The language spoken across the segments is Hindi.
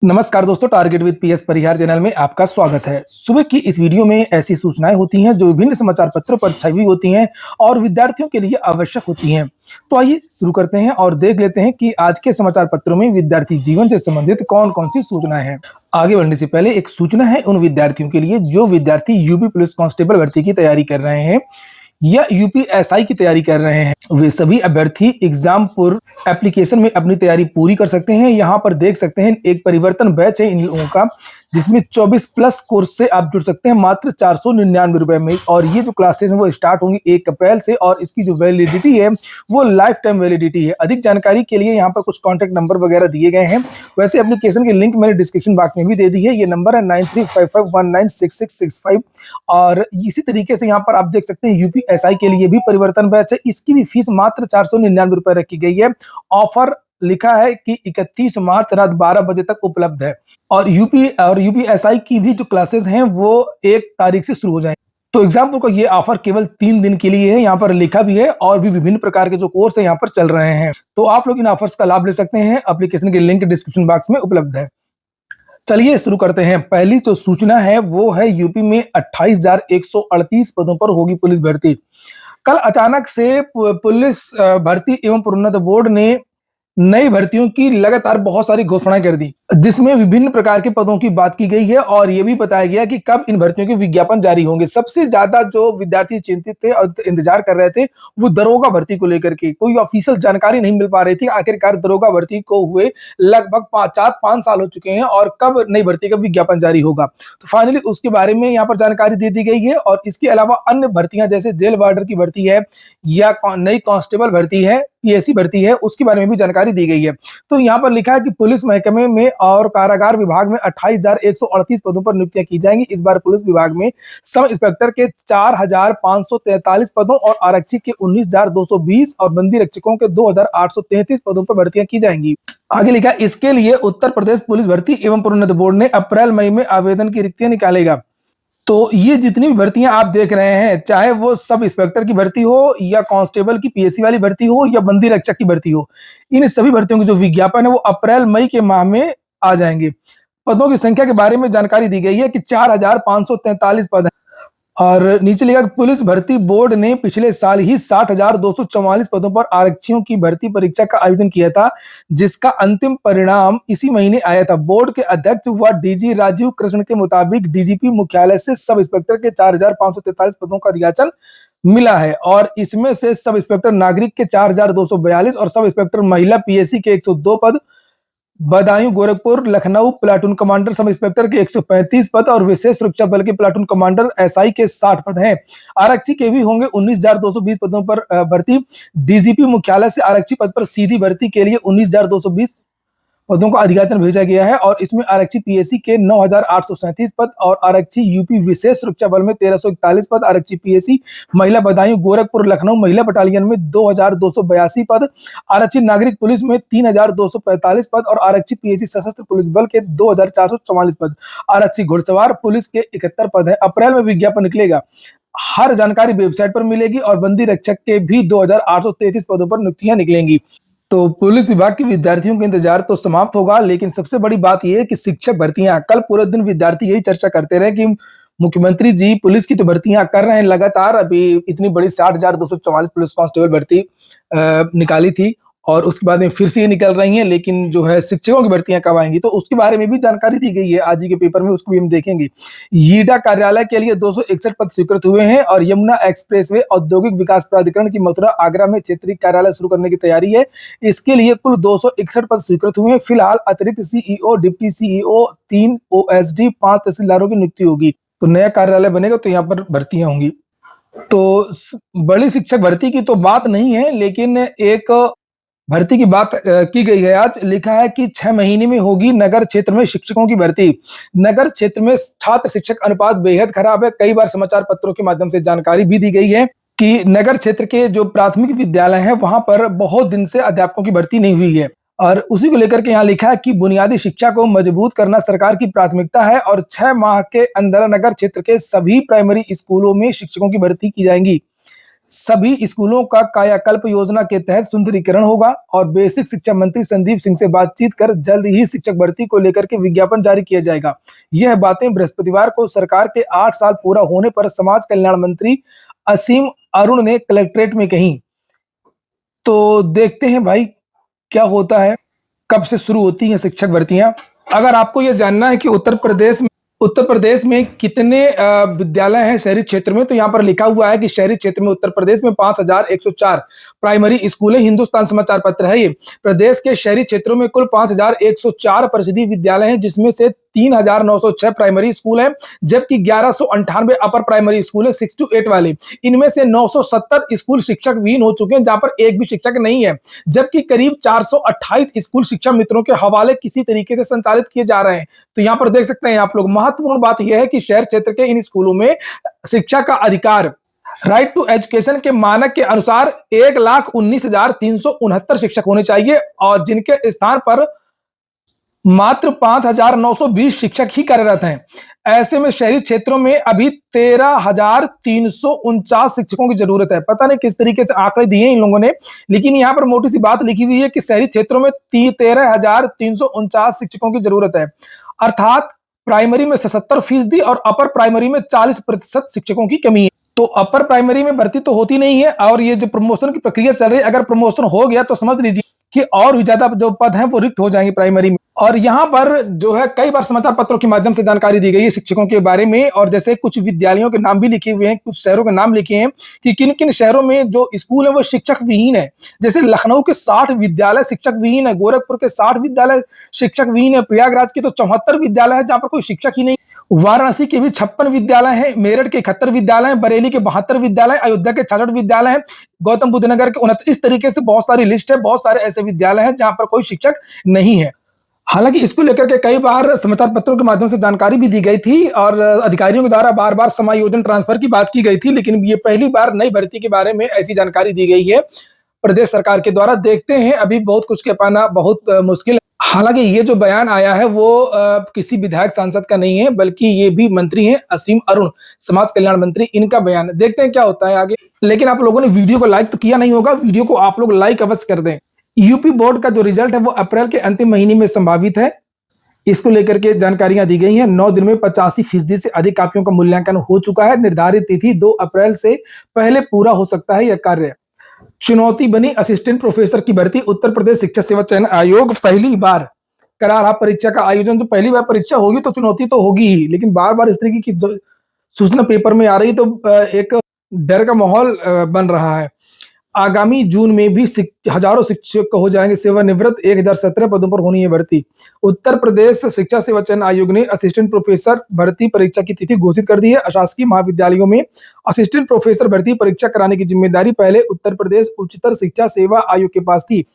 नमस्कार दोस्तों, target with PS Parihar channel में आपका स्वागत है। सुबह की इस वीडियो में ऐसी सूचनाएं होती हैं जो विभिन्न समाचार पत्रों पर छपी हुई होती हैं और विद्यार्थियों के लिए आवश्यक होती हैं। तो आइए शुरू करते हैं और देख लेते हैं कि आज के समाचार पत्रों में विद्यार्थी जीवन से संबंधित कौन-कौन सी सूचनाएं हैं। आगे बढ़ने से पहले एक सूचना है उन विद्यार्थियों के लिए जो विद्यार्थी यूपी पुलिस कांस्टेबल भर्ती की तैयारी कर रहे हैं या यूपीएसआई की तैयारी कर रहे हैं। वे सभी अभ्यर्थी एग्जामपुर एप्लीकेशन में अपनी तैयारी पूरी कर सकते हैं। यहाँ पर देख सकते हैं एक परिवर्तन बैच है इन लोगों का, जिसमें 24 प्लस कोर्स से आप जुड़ सकते हैं मात्र 499 रुपए में। और ये जो क्लासेस हैं वो स्टार्ट होंगी 1 अप्रैल से और इसकी जो वैलिडिटी है वो लाइफ टाइम वैलिडिटी है। अधिक जानकारी के लिए यहाँ पर कुछ कॉन्टैक्ट नंबर वगैरह दिए गए हैं। वैसे एप्लीकेशन की लिंक मैंने डिस्क्रिप्शन बॉक्स में भी दे दी है। ये नंबर है 9355196665। और इसी तरीके से यहाँ पर आप देख सकते हैं यूपीएसआई के लिए भी परिवर्तन बैच है। इसकी भी फीस मात्र 499 रुपए रखी गई है। ऑफर लिखा है कि 31 मार्च रात 12 बजे तक उपलब्ध है। और यूपीएसआई की भी जो क्लासेस हैं वो 1 तारीख से शुरू हो जाएंगे। तो एग्जाम्पल को ये ऑफर केवल 3 दिन के लिए है, यहाँ पर लिखा भी है। और भी विभिन्न प्रकार के जो कोर्स है यहाँ पर चल रहे हैं, तो आप लोग इन ऑफर्स का लाभ ले सकते हैं। एप्लीकेशन की लिंक डिस्क्रिप्शन बॉक्स में उपलब्ध है। चलिए शुरू करते हैं। पहली जो सूचना है वो है यूपी में 28,138 पदों पर होगी पुलिस भर्ती। कल अचानक से पुलिस भर्ती एवं प्रोन्नत बोर्ड ने नई भर्तियों की लगातार बहुत सारी घोषणाएं कर दी, जिसमें विभिन्न प्रकार के पदों की बात की गई है और यह भी बताया गया कि कब इन भर्तियों के विज्ञापन जारी होंगे। सबसे ज्यादा जो विद्यार्थी चिंतित थे और इंतजार कर रहे थे वो दरोगा भर्ती को लेकर के कोई ऑफिशियल जानकारी नहीं मिल पा रही थी। आखिरकार दरोगा भर्ती को हुए लगभग 4-5 साल हो चुके हैं और कब नई भर्ती का विज्ञापन जारी होगा, तो फाइनली उसके बारे में यहाँ पर जानकारी दे दी गई है। और इसके अलावा अन्य भर्तियां जैसे जेल वार्डर की भर्ती है या नई कांस्टेबल भर्ती है, पीएससी भर्ती है, उसके बारे में भी जानकारी दी गई है। तो यहाँ पर लिखा है कि पुलिस महकमे में और कारागार विभाग में 28,138 पदों पर नियुक्तियां की जाएंगी। इस बार पुलिस विभाग में सब इंस्पेक्टर के 4,543 पदों और आरक्षी के 19,220 और बंदी रक्षकों के 2,833 पदों पर भर्तियां की जाएंगी। आगे लिखा है इसके लिए उत्तर प्रदेश पुलिस भर्ती एवं प्रोन्नत बोर्ड ने अप्रैल मई में आवेदन की रिक्तियां निकालेगा। तो ये जितनी भी भर्तियां आप देख रहे हैं, चाहे वो सब इंस्पेक्टर की भर्ती हो या कांस्टेबल की पीएससी वाली भर्ती हो या बंदी रक्षक की भर्ती हो, इन सभी भर्तियों के जो विज्ञापन है वो अप्रैल मई के माह में आ जाएंगे। पदों की संख्या के बारे में जानकारी दी गई है कि 4,543 पद हैं। और नीचे लिखा पुलिस भर्ती बोर्ड ने पिछले साल ही 60,244 पदों पर आरक्षियों की भर्ती परीक्षा का आयोजन किया था, जिसका अंतिम परिणाम इसी महीने आया था। बोर्ड के अध्यक्ष व डीजी राजीव कृष्ण के मुताबिक डीजीपी मुख्यालय से सब इंस्पेक्टर के 4,543 पदों का रियाचन मिला है और इसमें से सब इंस्पेक्टर नागरिक के 4,242 और सब इंस्पेक्टर महिला पीएससी के 102 पद, Badaun Gorakhpur Lucknow platoon commander sub inspector के 135 पद और विशेष सुरक्षा बल के प्लाटून कमांडर एसआई के 60 पद हैं। आरक्षी के भी होंगे 19,220 पदों पर भर्ती। डीजीपी मुख्यालय से आरक्षी पद पर सीधी भर्ती के लिए 19,220 पदों का अधियाचन भेजा गया है और इसमें आरक्षी पीएससी के 9,837 पद और आरक्षी यूपी विशेष सुरक्षा बल में 1,341 पद, आरक्षी पीएससी महिला बदायूं गोरखपुर लखनऊ महिला बटालियन में 2,282 पद, आरक्षी नागरिक पुलिस में 3,245 पद और आरक्षी पीएससी सशस्त्र पुलिस बल के 2,444 पद, आरक्षी घुड़सवार पुलिस के 71 पद है। अप्रैल में विज्ञापन निकलेगा। हर जानकारी वेबसाइट पर मिलेगी और बंदी रक्षक के भी 2,833 पदों पर नियुक्तियां निकलेंगी। तो पुलिस विभाग के विद्यार्थियों का इंतजार तो समाप्त होगा, लेकिन सबसे बड़ी बात यह है कि शिक्षक भर्तियां, कल पूरे दिन विद्यार्थी यही चर्चा करते रहे कि मुख्यमंत्री जी पुलिस की तो भर्तियां कर रहे हैं लगातार। अभी इतनी बड़ी 60,244 पुलिस कांस्टेबल भर्ती निकाली थी और उसके बाद में फिर से ये निकल रही हैं, लेकिन जो है शिक्षकों की भर्तियां कब आएंगी तो उसके बारे में भी जानकारी दी गई है आज ही के पेपर में, उसको भी हम देखेंगे। यीडा कार्यालय के लिए 261 पद स्वीकृत हुए हैं और यमुना एक्सप्रेसवे औद्योगिक विकास प्राधिकरण की मथुरा आगरा में क्षेत्रीय कार्यालय शुरू करने की तैयारी है। इसके लिए कुल 261 पद स्वीकृत हुए हैं। फिलहाल अतिरिक्त सीईओ, डिप्टी सीईओ, 3 ओएसडी, 5 तहसीलदारों की नियुक्ति होगी। तो नया कार्यालय बनेगा तो यहाँ पर भर्तियां होंगी। तो बड़ी शिक्षक भर्ती की तो बात नहीं है, लेकिन एक भर्ती की बात की गई है। आज लिखा है कि 6 महीने में होगी नगर क्षेत्र में शिक्षकों की भर्ती। नगर क्षेत्र में छात्र शिक्षक अनुपात बेहद खराब है। कई बार समाचार पत्रों के माध्यम से जानकारी भी दी गई है कि नगर क्षेत्र के जो प्राथमिक विद्यालय हैं वहां पर बहुत दिन से अध्यापकों की भर्ती नहीं हुई है और उसी को लेकर के यहाँ लिखा है कि बुनियादी शिक्षा को मजबूत करना सरकार की प्राथमिकता है और 6 माह के अंदर नगर क्षेत्र के सभी प्राइमरी स्कूलों में शिक्षकों की भर्ती की जाएंगी। सभी स्कूलों का कायाकल्प योजना के तहत सुंदरीकरण होगा और बेसिक शिक्षा मंत्री संदीप सिंह से बातचीत कर जल्द ही शिक्षक भर्ती को लेकर के विज्ञापन जारी किया जाएगा। यह बातें बृहस्पतिवार को सरकार के 8 साल पूरा होने पर समाज कल्याण मंत्री असीम अरुण ने कलेक्ट्रेट में कही। तो देखते हैं भाई क्या होता है, कब से शुरू होती है शिक्षक भर्तियां। अगर आपको यह जानना है कि उत्तर प्रदेश में कितने विद्यालय हैं शहरी क्षेत्र में, तो यहाँ पर लिखा हुआ है कि शहरी क्षेत्र में उत्तर प्रदेश में 5,104 प्राइमरी स्कूल है। हिंदुस्तान समाचार पत्र है ये। प्रदेश के शहरी क्षेत्रों में कुल 5,104 परिषदीय विद्यालय हैं, जिसमें से 3,906 प्राइमरी स्कूल है, जबकि 1,198 अपर प्राइमरी स्कूल है 6 to 8 वाले। इनमें से 970 स्कूल शिक्षक विहीन हो चुके हैं, जहां पर एक भी शिक्षक नहीं है, जबकि करीब 428 स्कूल शिक्षा मित्रों के हवाले किसी तरीके से संचालित किए जा रहे हैं। तो यहाँ पर देख सकते हैं आप लोग, महत्वपूर्ण बात यह है कि शहर क्षेत्र के इन स्कूलों में शिक्षा का अधिकार राइट टू एजुकेशन के मानक के अनुसार 1,19,369 शिक्षक होने चाहिए, और जिनके स्थान पर मात्र 5,920 शिक्षक ही कार्यरत हैं। ऐसे में शहरी क्षेत्रों में अभी 13,349 शिक्षकों की जरूरत है। पता नहीं किस तरीके से आंकड़े दिए इन लोगों ने, लेकिन यहाँ पर मोटी सी बात लिखी हुई है कि शहरी क्षेत्रों में 13,349 शिक्षकों की जरूरत है, अर्थात प्राइमरी में 77% और अपर प्राइमरी में 40% शिक्षकों की कमी है। तो अपर प्राइमरी में भर्ती तो होती नहीं है, और ये जो प्रमोशन की प्रक्रिया चल रही है, अगर प्रमोशन हो गया तो समझ लीजिए कि और भी ज्यादा जो पद हैं वो रिक्त हो जाएंगे प्राइमरी में। और यहाँ पर जो है कई बार समाचार पत्रों के माध्यम से जानकारी दी गई है शिक्षकों के बारे में, और जैसे कुछ विद्यालयों के नाम भी लिखे हुए हैं, कुछ शहरों के नाम लिखे हैं कि किन किन शहरों में जो स्कूल है वो शिक्षक विहीन है। जैसे लखनऊ के 60 विद्यालय शिक्षक विहीन है, गोरखपुर के 60 विद्यालय शिक्षक विहीन है, प्रयागराज के तो 74 विद्यालय है जहां पर कोई शिक्षक ही नहीं, वाराणसी के भी 56 विद्यालय हैं, मेरठ के 71 विद्यालय हैं, बरेली के 72 विद्यालय, अयोध्या के 66 विद्यालय हैं, गौतम बुद्ध नगर के 29। इस तरीके से बहुत सारी लिस्ट है, बहुत सारे ऐसे विद्यालय हैं जहां पर कोई शिक्षक नहीं है। हालांकि इसको लेकर के कई बार समाचार पत्रों के माध्यम से जानकारी भी दी गई थी और अधिकारियों के द्वारा बार बार समायोजन ट्रांसफर की बात की गई थी, लेकिन ये पहली बार नई भर्ती के बारे में ऐसी जानकारी दी गई है प्रदेश सरकार के द्वारा। देखते हैं, अभी बहुत कुछ कह पाना बहुत मुश्किल है। हालांकि ये जो बयान आया है वो किसी विधायक सांसद का नहीं है, बल्कि ये भी मंत्री हैं असीम अरुण, समाज कल्याण मंत्री, इनका बयान। देखते हैं क्या होता है आगे। लेकिन आप लोगों ने वीडियो को लाइक तो किया नहीं होगा, वीडियो को आप लोग लाइक अवश्य कर दें। यूपी बोर्ड का जो रिजल्ट है वो अप्रैल के अंतिम महीने में संभावित है। इसको लेकर के जानकारियां दी गई हैं। 9 दिन में 85% से अधिक कापियों का मूल्यांकन हो चुका है। निर्धारित तिथि 2 अप्रैल से पहले पूरा हो सकता है यह कार्य। चुनौती बनी असिस्टेंट प्रोफेसर की भर्ती। उत्तर प्रदेश शिक्षा सेवा चयन आयोग पहली बार करा रहा परीक्षा का आयोजन। तो पहली बार परीक्षा होगी तो चुनौती तो होगी ही, लेकिन बार बार इस तरीके की सूचना पेपर में आ रही तो एक डर का माहौल बन रहा है। आगामी जून में भी हजारों शिक्षक हो जाएंगे सेवानिवृत्त। 1,017 पदों पर होनी है भर्ती। उत्तर प्रदेश शिक्षा सेवा चयन आयोग ने असिस्टेंट प्रोफेसर भर्ती परीक्षा की तिथि घोषित कर दी है। अशासकीय महाविद्यालयों में असिस्टेंट प्रोफेसर भर्ती परीक्षा कराने की जिम्मेदारी पहले उत्तर प्रदेश उच्चतर शिक्षा सेवा आयोग के पास थी।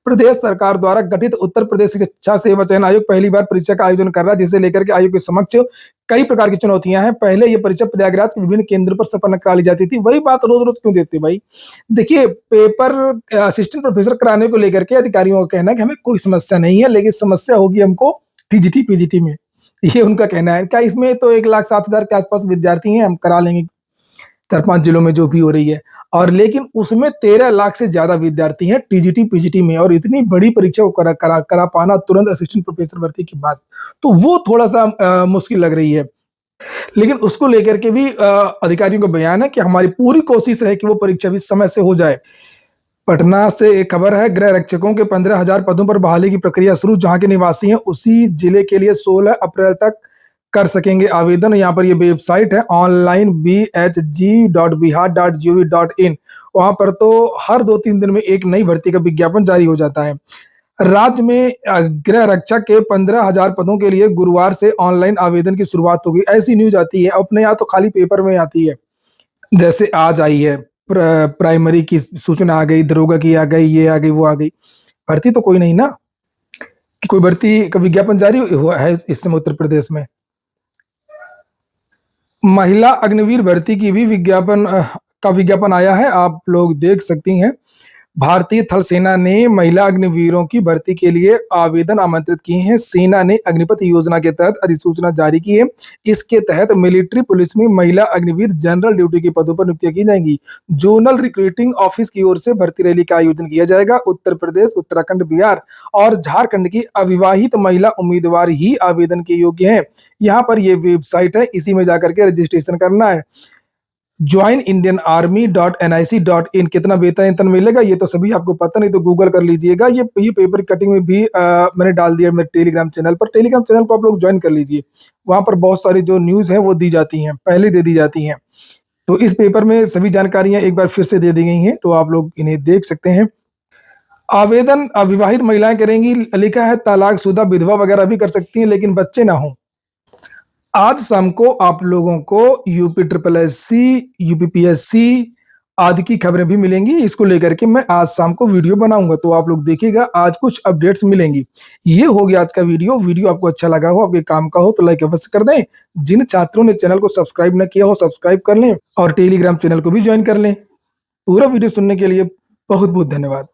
प्रदेश सरकार द्वारा गठित उत्तर प्रदेश शिक्षा सेवा चयन आयोग पहली बार परीक्षा का आयोजन कर रहा है, जिसे लेकर के आयोग के समक्ष कई प्रकार की चुनौतियां हैं। पहले ये परीक्षा प्रयागराज के विभिन्न केंद्रों पर संपन्न करा ली जाती थी। वही बात रोज रोज क्यों देते भाई। देखिए, पेपर असिस्टेंट प्रोफेसर कराने को लेकर के अधिकारियों का कहना है कि हमें कोई समस्या नहीं है, लेकिन समस्या होगी हमको टीजीटी पीजीटी में, ये उनका कहना है। क्या इसमें तो 1,07,000 के आसपास विद्यार्थी हैं, हम करा लेंगे 4-5 जिलों में जो भी हो रही है, और लेकिन उसमें 13 लाख से ज्यादा विद्यार्थी हैं टीजीटी पीजीटी में, और इतनी बड़ी परीक्षा को करा पाना तुरंत असिस्टेंट प्रोफेसर भर्ती के बाद, तो वो थोड़ा सा मुश्किल लग रही है। लेकिन उसको लेकर के भी अधिकारियों का बयान है कि हमारी पूरी कोशिश है कि वो परीक्षा भी समय से हो जाए। पटना से एक खबर है, गृह रक्षकों के 15,000 पदों पर बहाली की प्रक्रिया शुरू। जहां के निवासी हैं उसी जिले के लिए 16 अप्रैल तक कर सकेंगे आवेदन। यहाँ पर ये वेबसाइट है ऑनलाइन bhg.bihar.gov.in। वहां पर तो हर 2-3 दिन में एक नई भर्ती का विज्ञापन जारी हो जाता है। राज्य में गृह रक्षक के 15,000 पदों के लिए गुरुवार से ऑनलाइन आवेदन की शुरुआत होगी। ऐसी न्यूज आती है अपने यहाँ, तो खाली पेपर में आती है। जैसे आज आई है प्राइमरी की सूचना आ गई, दरोगा की आ गई, ये आ गई, वो आ गई। भर्ती तो कोई नहीं ना, कि कोई भर्ती का विज्ञापन जारी हुआ है इस समय उत्तर प्रदेश में। महिला अग्निवीर भर्ती की भी विज्ञापन आया है, आप लोग देख सकती हैं। भारतीय थल सेना ने महिला अग्निवीरों की भर्ती के लिए आवेदन आमंत्रित किए हैं। सेना ने अग्निपथ योजना के तहत अधिसूचना जारी की है। इसके तहत मिलिट्री पुलिस में महिला अग्निवीर जनरल ड्यूटी के पदों पर नियुक्तियां की जाएंगी। जोनल रिक्रूटिंग ऑफिस की ओर से भर्ती रैली का आयोजन किया जाएगा। उत्तर प्रदेश, उत्तराखंड, बिहार और झारखंड की अविवाहित महिला उम्मीदवार ही आवेदन के योग्य हैं। यहाँ पर ये वेबसाइट है, इसी में जाकर के रजिस्ट्रेशन करना है। joinindianarmy.nic.in। कितना वेतन मिलेगा ये तो सभी आपको पता, नहीं तो गूगल कर लीजिएगा। ये पेपर कटिंग में भी मैंने डाल दिया मेरे टेलीग्राम चैनल पर। टेलीग्राम चैनल को आप लोग ज्वाइन कर लीजिए, वहां पर बहुत सारी जो न्यूज है वो दी जाती हैं, पहले दे दी जाती हैं। तो इस पेपर में सभी जानकारियां एक बार फिर से दे दी गई हैं, तो आप लोग इन्हें देख सकते हैं। आवेदन अविवाहित महिलाएं करेंगी, लिखा है तलाकशुदा विधवा वगैरह भी कर सकती हैं, लेकिन बच्चे ना हों। आज शाम को आप लोगों को यूपी ट्रिपल एससी, यूपीपीएससी आदि की खबरें भी मिलेंगी। इसको लेकर के मैं आज शाम को वीडियो बनाऊंगा, तो आप लोग देखिएगा, आज कुछ अपडेट्स मिलेंगी। ये हो गया आज का वीडियो आपको अच्छा लगा हो, आपके काम का हो तो लाइक अवश्य कर दें। जिन छात्रों ने चैनल को सब्सक्राइब न किया हो सब्सक्राइब कर लें और टेलीग्राम चैनल को भी ज्वाइन कर लें। पूरा वीडियो सुनने के लिए बहुत बहुत धन्यवाद।